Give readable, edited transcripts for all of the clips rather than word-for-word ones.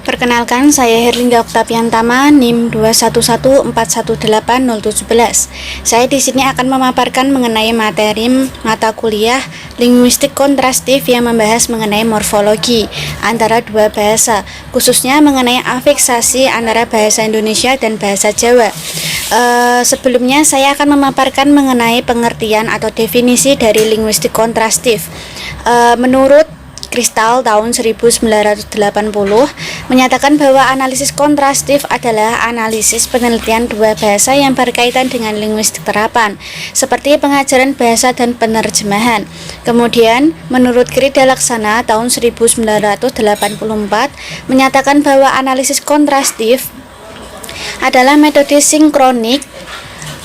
Perkenalkan, saya Herlingga Oktaviantama, NIM 2114180711. Saya di sini akan memaparkan mengenai materi mata kuliah linguistik kontrastif yang membahas mengenai morfologi antara dua bahasa, khususnya mengenai afiksasi antara bahasa Indonesia dan bahasa Jawa. Sebelumnya saya akan memaparkan mengenai pengertian atau definisi dari linguistik kontrastif. Menurut Kristal tahun 1980 menyatakan bahwa analisis kontrastif adalah analisis penelitian dua bahasa yang berkaitan dengan linguistik terapan, seperti pengajaran bahasa dan penerjemahan. Kemudian, menurut Krida Laksana tahun 1984 menyatakan bahwa analisis kontrastif adalah metode sinkronik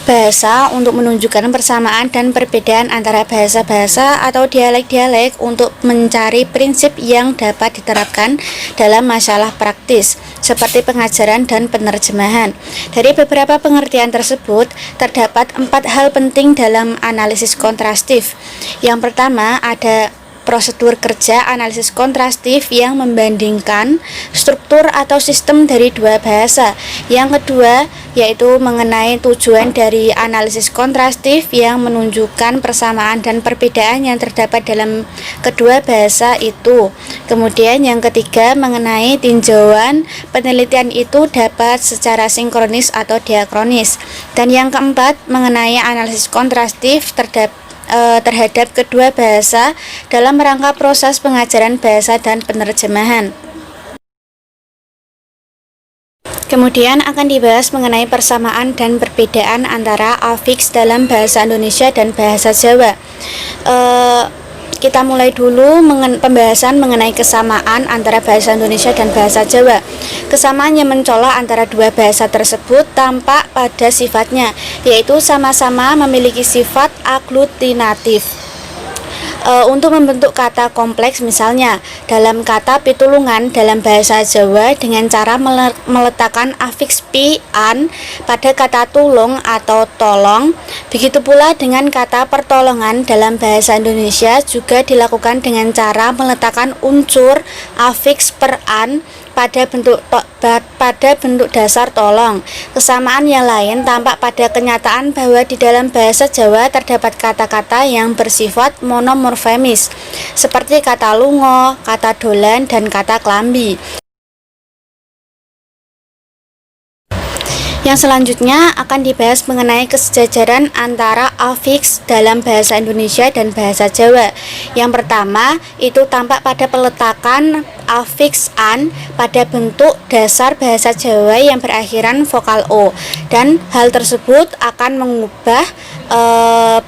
bahasa untuk menunjukkan persamaan dan perbedaan antara bahasa-bahasa atau dialek-dialek untuk mencari prinsip yang dapat diterapkan dalam masalah praktis seperti pengajaran dan penerjemahan. Dari beberapa pengertian tersebut, terdapat 4 hal penting dalam analisis kontrastif. Yang pertama, ada prosedur kerja analisis kontrastif yang membandingkan struktur atau sistem dari dua bahasa. Yang kedua, yaitu mengenai tujuan dari analisis kontrastif yang menunjukkan persamaan dan perbedaan yang terdapat dalam kedua bahasa itu. Kemudian yang ketiga, mengenai tinjauan penelitian itu dapat secara sinkronis atau diakronis. Dan yang keempat, mengenai analisis kontrastif terhadap kedua bahasa dalam rangka proses pengajaran bahasa dan penerjemahan. Kemudian akan dibahas mengenai persamaan dan perbedaan antara afiks dalam bahasa Indonesia dan bahasa Jawa. Kita mulai dulu pembahasan mengenai kesamaan antara bahasa Indonesia dan bahasa Jawa. Kesamaan yang mencolok antara dua bahasa tersebut tampak pada sifatnya, yaitu sama-sama memiliki sifat aglutinatif. Untuk membentuk kata kompleks, misalnya dalam kata pitulungan dalam bahasa Jawa dengan cara meletakkan afiks pi an pada kata tulung atau tolong. Begitu pula dengan kata pertolongan dalam bahasa Indonesia juga dilakukan dengan cara meletakkan unsur afiks per an pada bentuk dasar tolong. Kesamaan yang lain tampak pada kenyataan bahwa di dalam bahasa Jawa terdapat kata-kata yang bersifat monomorfemis seperti kata lungo, kata dolan, dan kata klambi. Yang selanjutnya akan dibahas mengenai kesejajaran antara afiks dalam bahasa Indonesia dan bahasa Jawa. Yang pertama, itu tampak pada peletakan afiks an pada bentuk dasar bahasa Jawa yang berakhiran vokal o, dan hal tersebut akan mengubah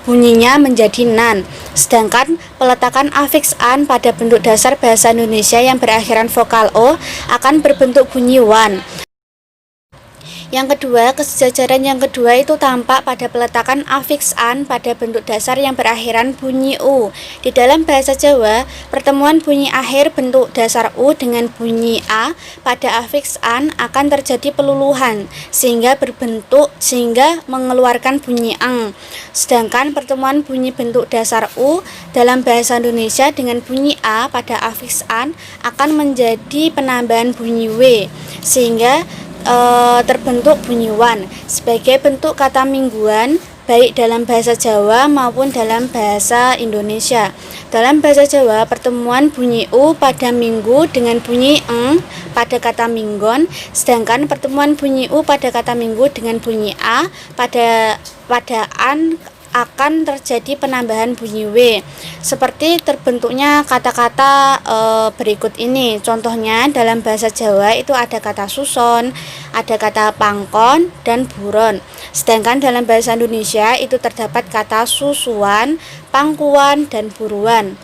bunyinya menjadi nan. Sedangkan peletakan afiks an pada bentuk dasar bahasa Indonesia yang berakhiran vokal o akan berbentuk bunyi wan. Yang kedua, kesejajaran yang kedua itu tampak pada peletakan afiks an pada bentuk dasar yang berakhiran bunyi u. Di dalam bahasa Jawa, pertemuan bunyi akhir bentuk dasar u dengan bunyi a pada afiks an akan terjadi peluluhan sehingga mengeluarkan bunyi ang. Sedangkan pertemuan bunyi bentuk dasar u dalam bahasa Indonesia dengan bunyi a pada afiks an akan menjadi penambahan bunyi w sehingga terbentuk bunyi wan sebagai bentuk kata mingguan baik dalam bahasa Jawa maupun dalam bahasa Indonesia. Dalam bahasa Jawa, pertemuan bunyi u pada minggu dengan bunyi eng pada kata minggon, sedangkan pertemuan bunyi u pada kata minggu dengan bunyi a pada an akan terjadi penambahan bunyi w. Seperti terbentuknya kata-kata berikut ini. Contohnya dalam bahasa Jawa itu ada kata suson, ada kata pangkon, dan buron. Sedangkan dalam bahasa Indonesia itu terdapat kata susuan, pangkuan, dan buruan.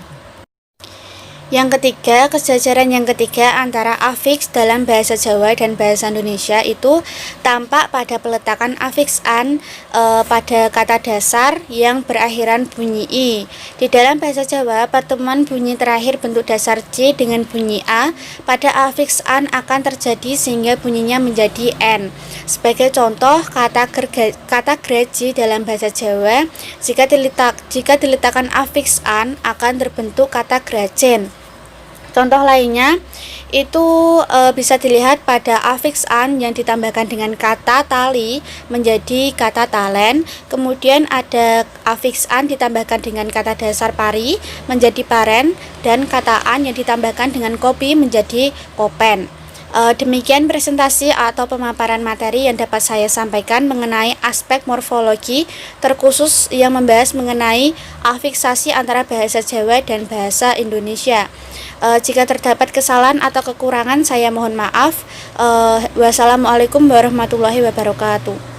Yang ketiga, kesejajaran yang ketiga antara afiks dalam bahasa Jawa dan bahasa Indonesia itu tampak pada peletakan afiks an pada kata dasar yang berakhiran bunyi i. Di dalam bahasa Jawa, pertemuan bunyi terakhir bentuk dasar j dengan bunyi a pada afiks an akan terjadi sehingga bunyinya menjadi n. Sebagai contoh, kata gergaji dalam bahasa Jawa, jika diletakkan afiks an akan terbentuk kata grajen. Contoh lainnya itu bisa dilihat pada afiks an yang ditambahkan dengan kata tali menjadi kata talen. Kemudian ada afiks an ditambahkan dengan kata dasar pari menjadi paren, dan kata an yang ditambahkan dengan kopi menjadi kopen. Demikian presentasi atau pemaparan materi yang dapat saya sampaikan mengenai aspek morfologi terkhusus yang membahas mengenai afiksasi antara bahasa Jawa dan bahasa Indonesia. Jika terdapat kesalahan atau kekurangan, saya mohon maaf. Wassalamualaikum warahmatullahi wabarakatuh.